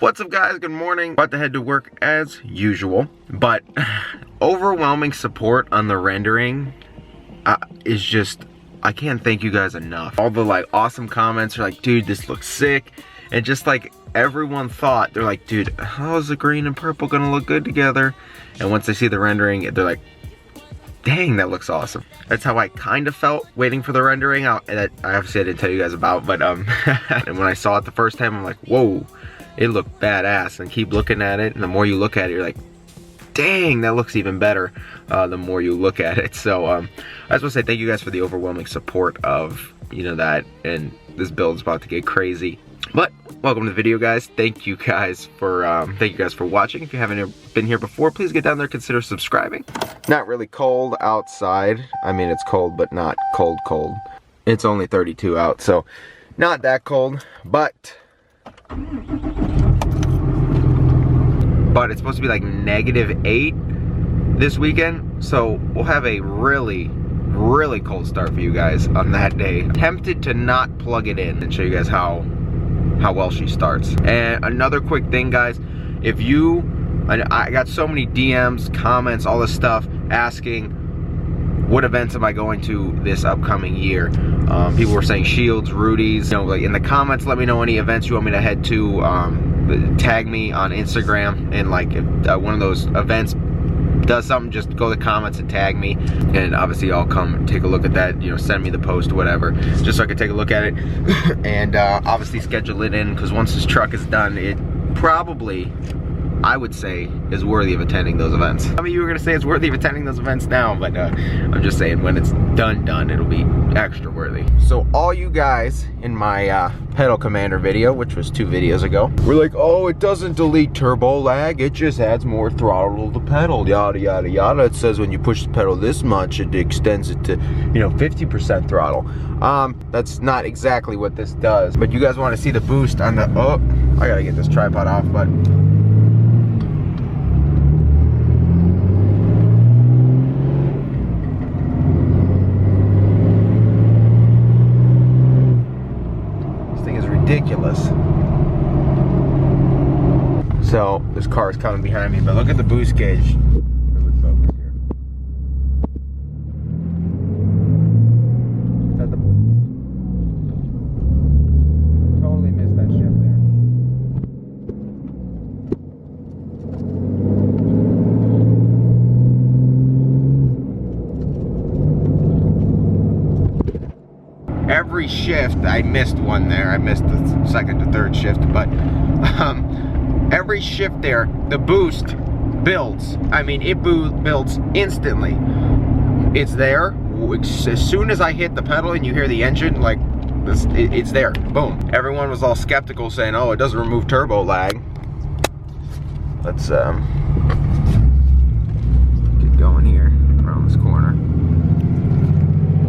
What's up, guys? Good morning. About to head to work as usual, but overwhelming support on the rendering is just, I can't thank you guys enough. All the like awesome comments are like, dude, this looks sick. And just like everyone thought, they're like, dude, how is the green and purple gonna look good together? And once they see the rendering, they're like, dang, that looks awesome. That's how I kind of felt waiting for the rendering. That I obviously I didn't tell you guys about, but and when I saw it the first time, I'm like, whoa, it looked badass. And keep looking at it, and the more you look at it, you're like, dang, that looks even better the more you look at it. So I just want to say thank you guys for the overwhelming support of, you know, that, and this build is about to get crazy. But welcome to the video, guys. Thank you guys for watching. If you haven't been here before, please get down there, consider subscribing. Not really cold outside. I mean, it's cold, but not cold cold. It's only 32 out, so not that cold, but it's supposed to be like -8 this weekend, so we'll have a really cold start for you guys on that day. Tempted to not plug it in and show you guys how well she starts. And another quick thing, guys, if you, I got so many DMs, comments, all this stuff asking what events am I going to this upcoming year. People were saying Shields, Rudy's, you know, like in the comments, let me know any events you want me to head to. Tag me on Instagram, and like if one of those events does something, just go to the comments and tag me, and obviously I'll come take a look at that, you know, send me the post, whatever, just so I can take a look at it and obviously schedule it in, because once this truck is done, it probably, I would say, is worthy of attending those events. Some of you are gonna say it's worthy of attending those events now, but I'm just saying when it's done, it'll be extra worthy. So all you guys in my pedal commander video, which was 2 videos ago, we're like, oh, it doesn't delete turbo lag, it just adds more throttle to the pedal, yada yada yada. It says when you push the pedal this much, it extends it to, you know, 50% throttle. That's not exactly what this does, but you guys want to see the boost on the, oh, I gotta get this tripod off, but ridiculous. So this car is coming behind me, but look at the boost gauge. Focus here. Totally missed that shift there. Every shift, I missed one there. I missed the 2nd to 3rd shift, but every shift there, the boost builds. I mean, it builds instantly. It's there. As soon as I hit the pedal and you hear the engine, like, it's there. Boom. Everyone was all skeptical, saying, oh, it doesn't remove turbo lag. Let's get going here around this corner.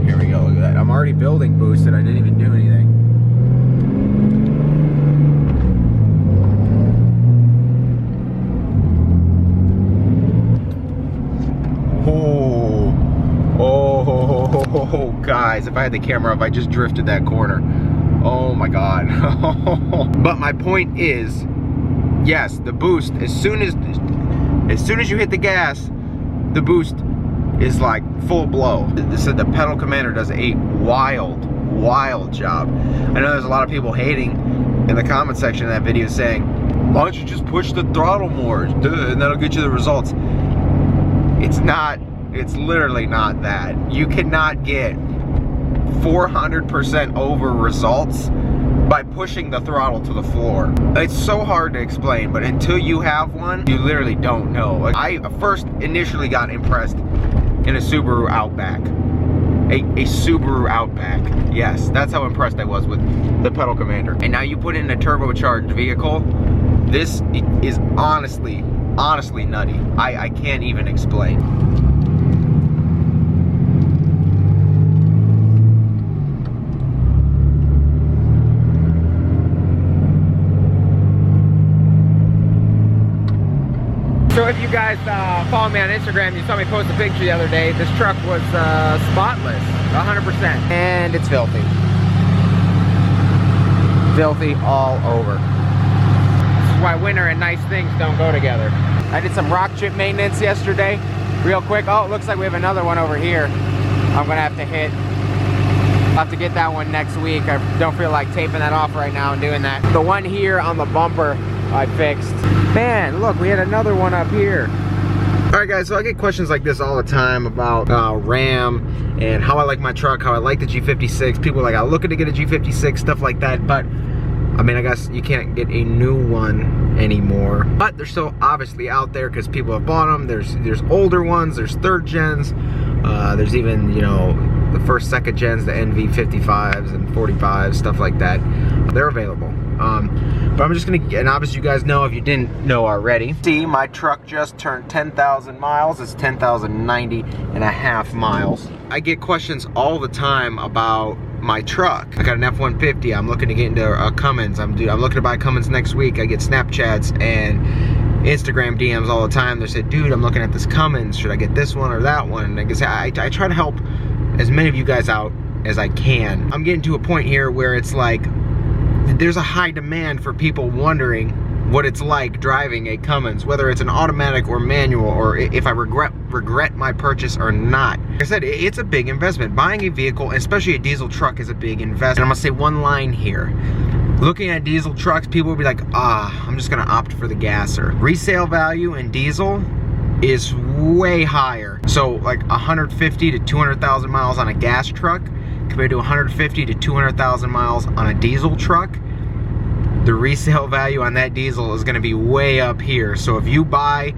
Here we go, look at that. I'm already building boost and I didn't even do anything. Oh, guys, if I had the camera up, I just drifted that corner. Oh my God. But my point is, yes, the boost, as soon as you hit the gas, the boost is like full blow. The pedal commander does a wild job. I know there's a lot of people hating in the comment section of that video saying, why don't you just push the throttle more and that'll get you the results. It's not, it's literally not that. You cannot get 400% over results by pushing the throttle to the floor. It's so hard to explain, but until you have one, you literally don't know. Like, I first initially got impressed in a Subaru Outback. A Subaru Outback. Yes, that's how impressed I was with the pedal commander. And now you put it in a turbocharged vehicle, this is honestly nutty. I can't even explain. So if you guys follow me on Instagram, you saw me post a picture the other day. This truck was spotless, 100%. And it's filthy. Filthy all over. why winter and nice things don't go together. I did some rock chip maintenance yesterday, real quick. Oh, it looks like we have another one over here. I'm gonna have to hit. I'll have to get that one next week. I don't feel like taping that off right now and doing that. The one here on the bumper I fixed. Man, look, we had another one up here. Alright guys, so I get questions like this all the time about RAM and how I like my truck, how I like the G56. People are like, I'm looking to get a G56, stuff like that. But I mean, I guess you can't get a new one anymore. But they're still obviously out there because people have bought them. There's older ones, there's third gens. There's even, you know, the first, second gens, the NV55s and 45s, stuff like that. They're available. But I'm just gonna, and obviously you guys know if you didn't know already. See, my truck just turned 10,000 miles. It's 10,090 and a half miles. I get questions all the time about my truck. I got an F-150. I'm looking to get into a Cummins. I'm looking to buy a Cummins next week. I get Snapchats and Instagram DMs all the time. They say, dude, I'm looking at this Cummins. Should I get this one or that one? And I guess I try to help as many of you guys out as I can. I'm getting to a point here where it's like, there's a high demand for people wondering what it's like driving a Cummins, whether it's an automatic or manual, or if I regret my purchase or not. Like I said, it's a big investment. Buying a vehicle, especially a diesel truck, is a big investment. And I'm gonna say one line here. Looking at diesel trucks, people will be like, I'm just gonna opt for the gasser. Resale value in diesel is way higher. So like 150 to 200,000 miles on a gas truck compared to 150 to 200,000 miles on a diesel truck, the resale value on that diesel is gonna be way up here. So if you buy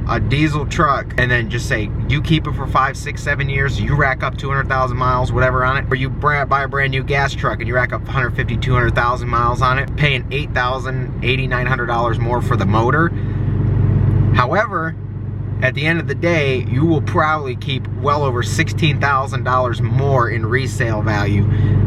a diesel truck and then just say, you keep it for 5, 6, 7 years, you rack up 200,000 miles, whatever on it, or you buy a brand new gas truck and you rack up 150, 200,000 miles on it, paying $8,000, $8,900 more for the motor. However, at the end of the day, you will probably keep well over $16,000 more in resale value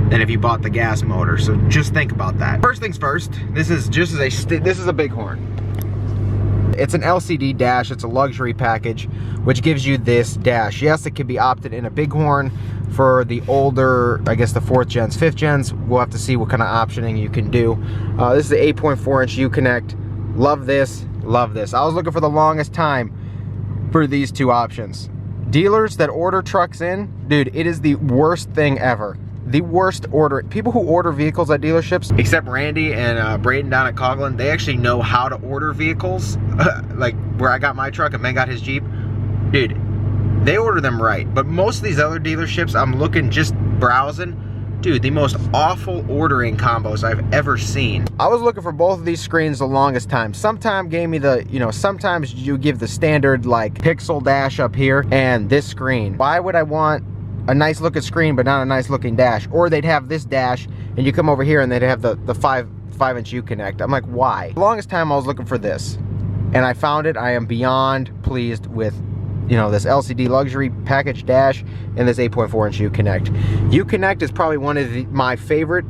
than if you bought the gas motor. So just think about that. First things first, this is a bighorn. It's an LCD dash. It's a luxury package, which gives you this dash. Yes, it can be opted in a bighorn for the older, I guess the 4th gens, 5th gens. We'll have to see what kind of optioning you can do. This is the 8.4-inch U-Connect. Love this, love this. I was looking for the longest time for these two options. Dealers that order trucks in, dude, it is the worst thing ever. The worst order. People who order vehicles at dealerships, except Randy and Braden down at Coughlin, they actually know how to order vehicles. Like where I got my truck and Ben got his Jeep. Dude, they order them right. But most of these other dealerships, I'm looking, just browsing, dude, the most awful ordering combos I've ever seen. I was looking for both of these screens the longest time. Sometimes gave me the, you know, sometimes you give the standard like pixel dash up here and this screen. Why would I want a nice looking screen but not a nice looking dash? Or they'd have this dash and you come over here and they'd have the 5-inch U-Connect. I'm like, why? The longest time I was looking for this and I found it. I am beyond pleased with, you know, this LCD luxury package dash and this 8.4-inch U-Connect. U-Connect is probably one of my favorite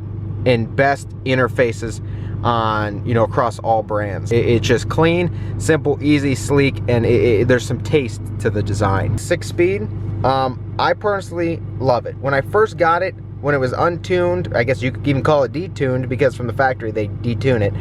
and best interfaces on, you know, across all brands. It's just clean, simple, easy, sleek, and there's some taste to the design. 6-speed, I personally love it. When I first got it, when it was untuned, I guess you could even call it detuned because from the factory they detune it.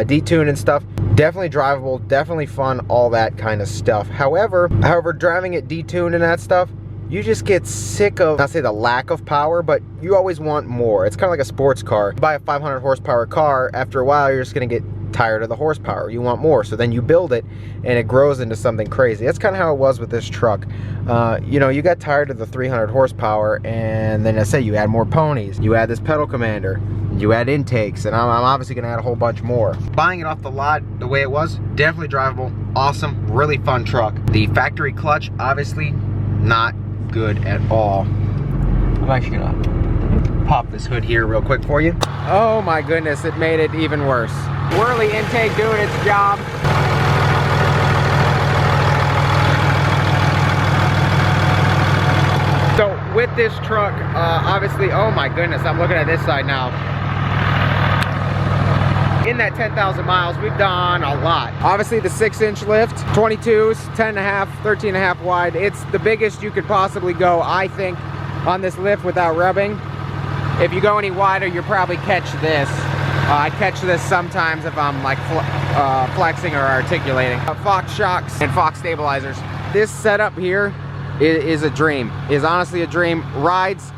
Detuned and stuff. Definitely drivable, definitely fun, all that kind of stuff. However, driving it detuned and that stuff, you just get sick of, not say the lack of power, but you always want more. It's kind of like a sports car. You buy a 500 horsepower car, after a while you're just gonna get tired of the horsepower. You want more, so then you build it and it grows into something crazy. That's kind of how it was with this truck. You know, you got tired of the 300 horsepower and then I say you add more ponies, you add this pedal commander, you add intakes, and I'm obviously gonna add a whole bunch more. Buying it off the lot the way it was, definitely drivable, awesome, really fun truck. The factory clutch, obviously not good at all. I'm actually gonna pop this hood here real quick for you. Oh my goodness, it made it even worse. Wehrli intake doing its job. So with this truck, obviously, oh my goodness, I'm looking at this side now. In that 10,000 miles, we've done a lot. Obviously the 6-inch lift, 22s, 10.5, 13.5 wide. It's the biggest you could possibly go, I think, on this lift without rubbing. If you go any wider, you'll probably catch this. I catch this sometimes if I'm like flexing or articulating. Fox shocks and Fox stabilizers. This setup here is a dream. Is honestly a dream. Rides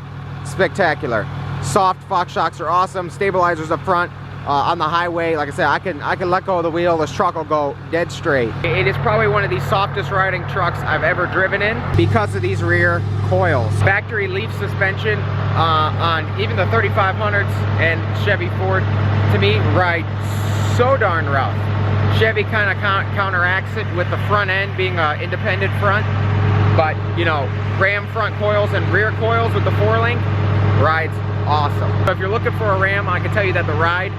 spectacular. Soft Fox shocks are awesome. Stabilizers up front. On the highway, like I said, I can let go of the wheel. This truck will go dead straight. It is probably one of the softest riding trucks I've ever driven in because of these rear coils. Factory leaf suspension on even the 3500s and Chevy Ford, to me, ride so darn rough. Chevy kind of counteracts it with the front end being an independent front, but you know, Ram front coils and rear coils with the 4-link rides awesome. So if you're looking for a Ram, I can tell you that the ride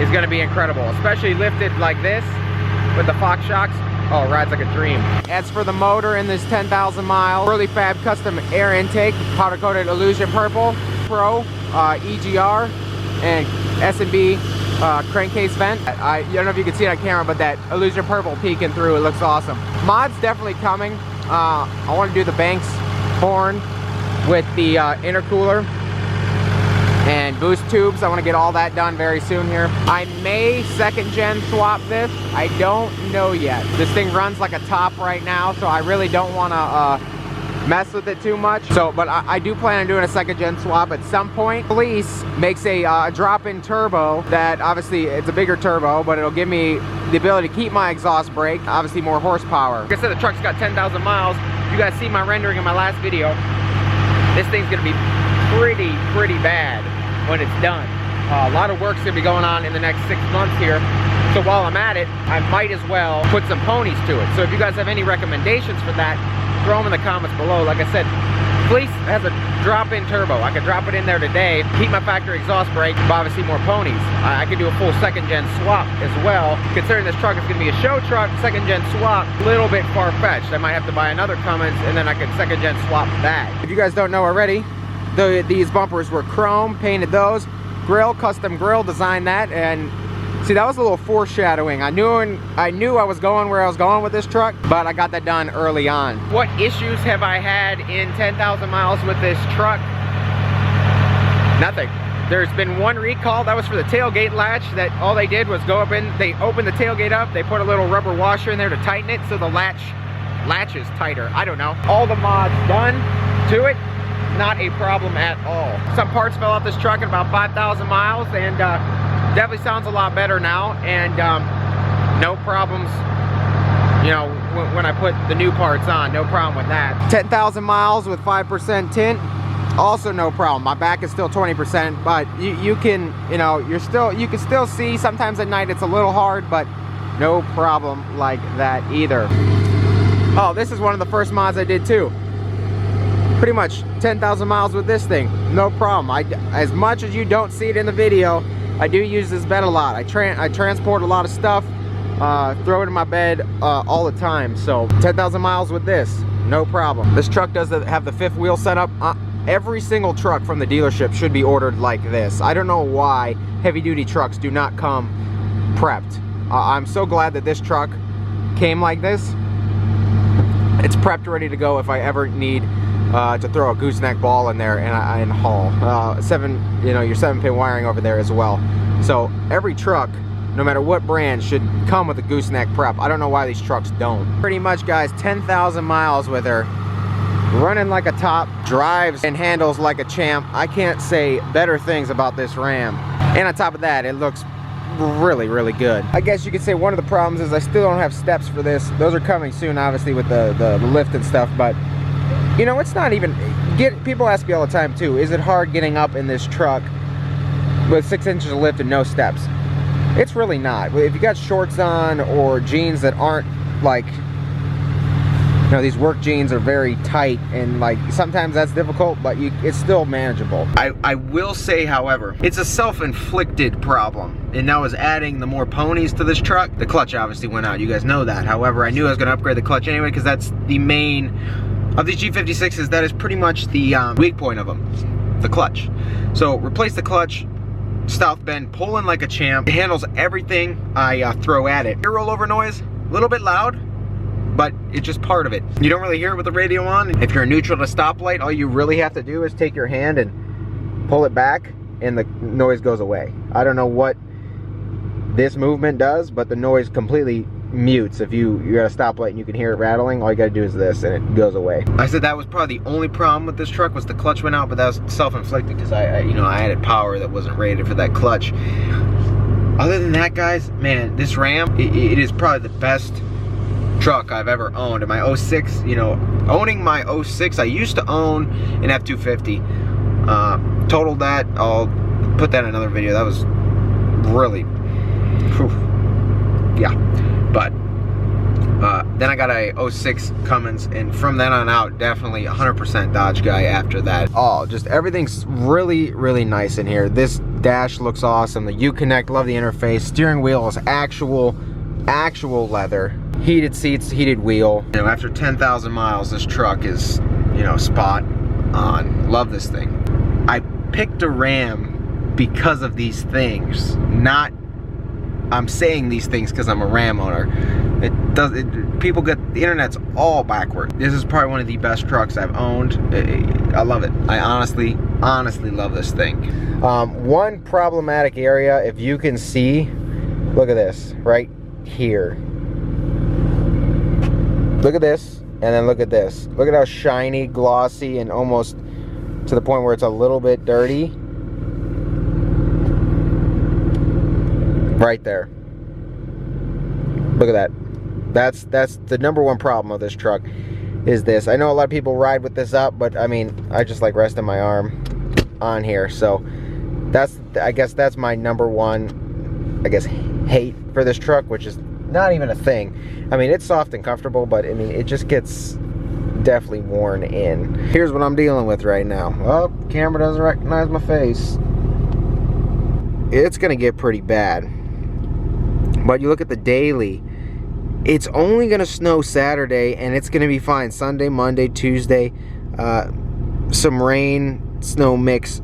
is going to be incredible, especially lifted like this with the Fox shocks. Oh, it rides like a dream. As for the motor in this 10,000 mile Wehrli Fab Custom air intake, powder coated Illusion Purple Pro, EGR, and S&B crankcase vent. I don't know if you can see it on camera, but that Illusion Purple peeking through, it looks awesome. Mod's definitely coming. I want to do the Banks horn with the intercooler and boost tubes. I want to get all that done very soon here. I may second gen swap this. I don't know yet. This thing runs like a top right now, so I really don't want to mess with it too much. So, but I do plan on doing a second gen swap at some point. Police makes a drop-in turbo that obviously it's a bigger turbo, but it'll give me the ability to keep my exhaust brake, obviously more horsepower. Like I said, the truck's got 10,000 miles. You guys see my rendering in my last video. This thing's gonna be pretty bad when it's done. A lot of work's gonna be going on in the next 6 months here. So while I'm at it, I might as well put some ponies to it. So if you guys have any recommendations for that, throw them in the comments below. Like I said, Fleece has a drop-in turbo. I could drop it in there today, keep my factory exhaust brake, but obviously more ponies. I could do a full second gen swap as well. Considering this truck is gonna be a show truck, second gen swap, a little bit far-fetched. I might have to buy another Cummins and then I could second gen swap that. If you guys don't know already, these bumpers were chrome, painted those. Grill, custom grill, designed that, and see, that was a little foreshadowing. I knew I was going where I was going with this truck, but I got that done early on. What issues have I had in 10,000 miles with this truck? Nothing. There's been one recall. That was for the tailgate latch. That all they did was go up in, they opened the tailgate up, they put a little rubber washer in there to tighten it so the latch is tighter. I don't know. All the mods done to it. Not a problem at all. Some parts fell off this truck at about 5,000 miles and definitely sounds a lot better now, and no problems, you know, when I put the new parts on, no problem with that. 10,000 miles with 5% tint, also no problem. My back is still 20%, but you can, you know, you can still see. Sometimes at night it's a little hard, but no problem like that either. Oh, this is one of the first mods I did too. Pretty much 10,000 miles with this thing, no problem. As much as you don't see it in the video, I do use this bed a lot. I transport a lot of stuff, throw it in my bed all the time. So 10,000 miles with this, no problem. This truck does have the 5th wheel setup. Every single truck from the dealership should be ordered like this. I don't know why heavy duty trucks do not come prepped. I'm so glad that this truck came like this. It's prepped, ready to go if I ever need to throw a gooseneck ball in there and haul. Your 7-pin wiring over there as well. So every truck, no matter what brand, should come with a gooseneck prep. I don't know why these trucks don't. Pretty much, guys, 10,000 miles with her. Running like a top, drives and handles like a champ. I can't say better things about this Ram. And on top of that, it looks really good. I guess you could say one of the problems is I still don't have steps for this. Those are coming soon, obviously, with the lift and stuff, but you know, it's not even, people ask me all the time too, is it hard getting up in this truck with 6 inches of lift and no steps? It's really not. If you got shorts on or jeans that aren't like, you know, these work jeans are very tight and like sometimes that's difficult, but it's still manageable. I will say, however, it's a self-inflicted problem. And now as adding the more ponies to this truck, the clutch obviously went out. You guys know that. However, I knew I was going to upgrade the clutch anyway because that's the main of these G56s, that is pretty much the weak point of them, the clutch. So replace the clutch, south bend, pulling like a champ. It handles everything I throw at it. Ear rollover noise, a little bit loud, but it's just part of it. You don't really hear it with the radio on. If you're neutral to stoplight, all you really have to do is take your hand and pull it back, and the noise goes away. I don't know what this movement does, but the noise completely mutes. If you're at a stoplight and you can hear it rattling, all you gotta do is this and it goes away. I said that was probably the only problem with this truck was the clutch went out, but that was self-inflicted because I added power that wasn't rated for that clutch. Other than that, guys, man, this Ram, it is probably the best truck I've ever owned. In my 06, owning my 06, I used to own an F-250. Totaled that. I'll put that in another video. That was really, whew, yeah. But then I got a 06 Cummins, and from then on out, definitely 100% Dodge guy after that. Oh, just everything's really, really nice in here. This dash looks awesome. The U-Connect, love the interface. Steering wheel is actual leather. Heated seats, heated wheel. After 10,000 miles, this truck is, spot on. Love this thing. I picked a Ram because of these things, not I'm saying these things because I'm a Ram owner. People get, the internet's all backward. This is probably one of the best trucks I've owned. I love it. I honestly love this thing. One problematic area, if you can see, look at this right here. Look at this, and then look at this. Look at how shiny, glossy, and almost to the point where it's a little bit dirty. Right there. Look at that. That's the number one problem of this truck is this. I know a lot of people ride with this up, but I mean, I just like resting my arm on here. So I guess that's my number one, hate for this truck, which is not even a thing. I mean, it's soft and comfortable, but I mean, it just gets definitely worn in. Here's what I'm dealing with right now. Well, camera doesn't recognize my face. It's gonna get pretty bad. But you look at the daily, it's only gonna snow Saturday and it's gonna be fine. Sunday, Monday, Tuesday, some rain, snow mix,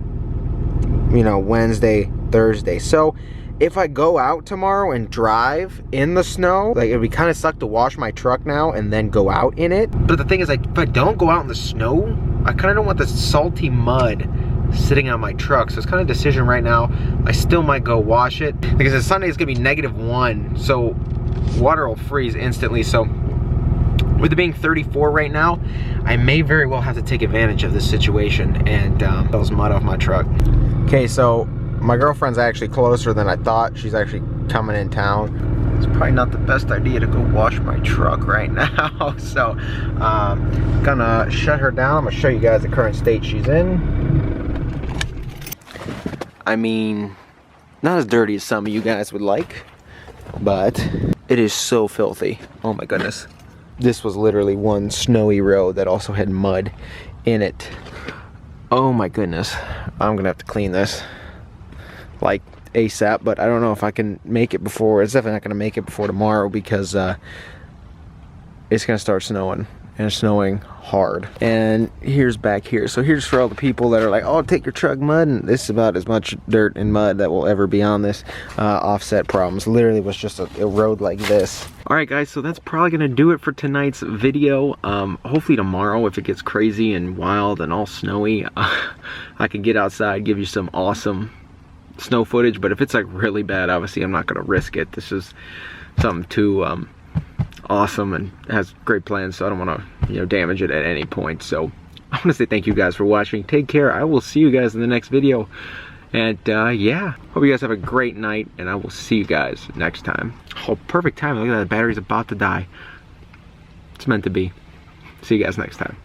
Wednesday, Thursday. So if I go out tomorrow and drive in the snow, like, it'd be kind of suck to wash my truck now and then go out in it. But the thing is, if I don't go out in the snow, I kind of don't want the salty mud sitting on my truck. So it's kind of a decision right now. I still might go wash it because Sunday is gonna be -1, so water will freeze instantly. So with it being 34 right now, I may very well have to take advantage of this situation and those mud off my truck. Okay, so my girlfriend's actually closer than I thought. She's actually coming in town. It's probably not the best idea to go wash my truck right now. So gonna shut her down. I'm gonna show you guys the current state she's in. I mean, not as dirty as some of you guys would like, but it is so filthy. Oh my goodness. This was literally one snowy road that also had mud in it. Oh my goodness. I'm gonna have to clean this like ASAP, but I don't know if I can make it before. It's definitely not gonna make it before tomorrow because it's gonna start snowing, and it's snowing hard. And here's back here. So here's for all the people that are like, oh, take your truck mud, and this is about as much dirt and mud that will ever be on this. Offset problems. Literally was just a road like this. All right, guys, so that's probably gonna do it for tonight's video. Hopefully tomorrow, if it gets crazy and wild and all snowy, I can get outside, give you some awesome snow footage. But if it's like really bad, obviously I'm not gonna risk it. This is something too awesome and has great plans, so I don't want to damage it at any point. So I want to say thank you guys for watching. Take care. I will see you guys in the next video, and yeah, hope you guys have a great night, and I will see you guys next time. Oh, perfect time. Look at that, the battery's about to die. It's meant to be. See you guys next time.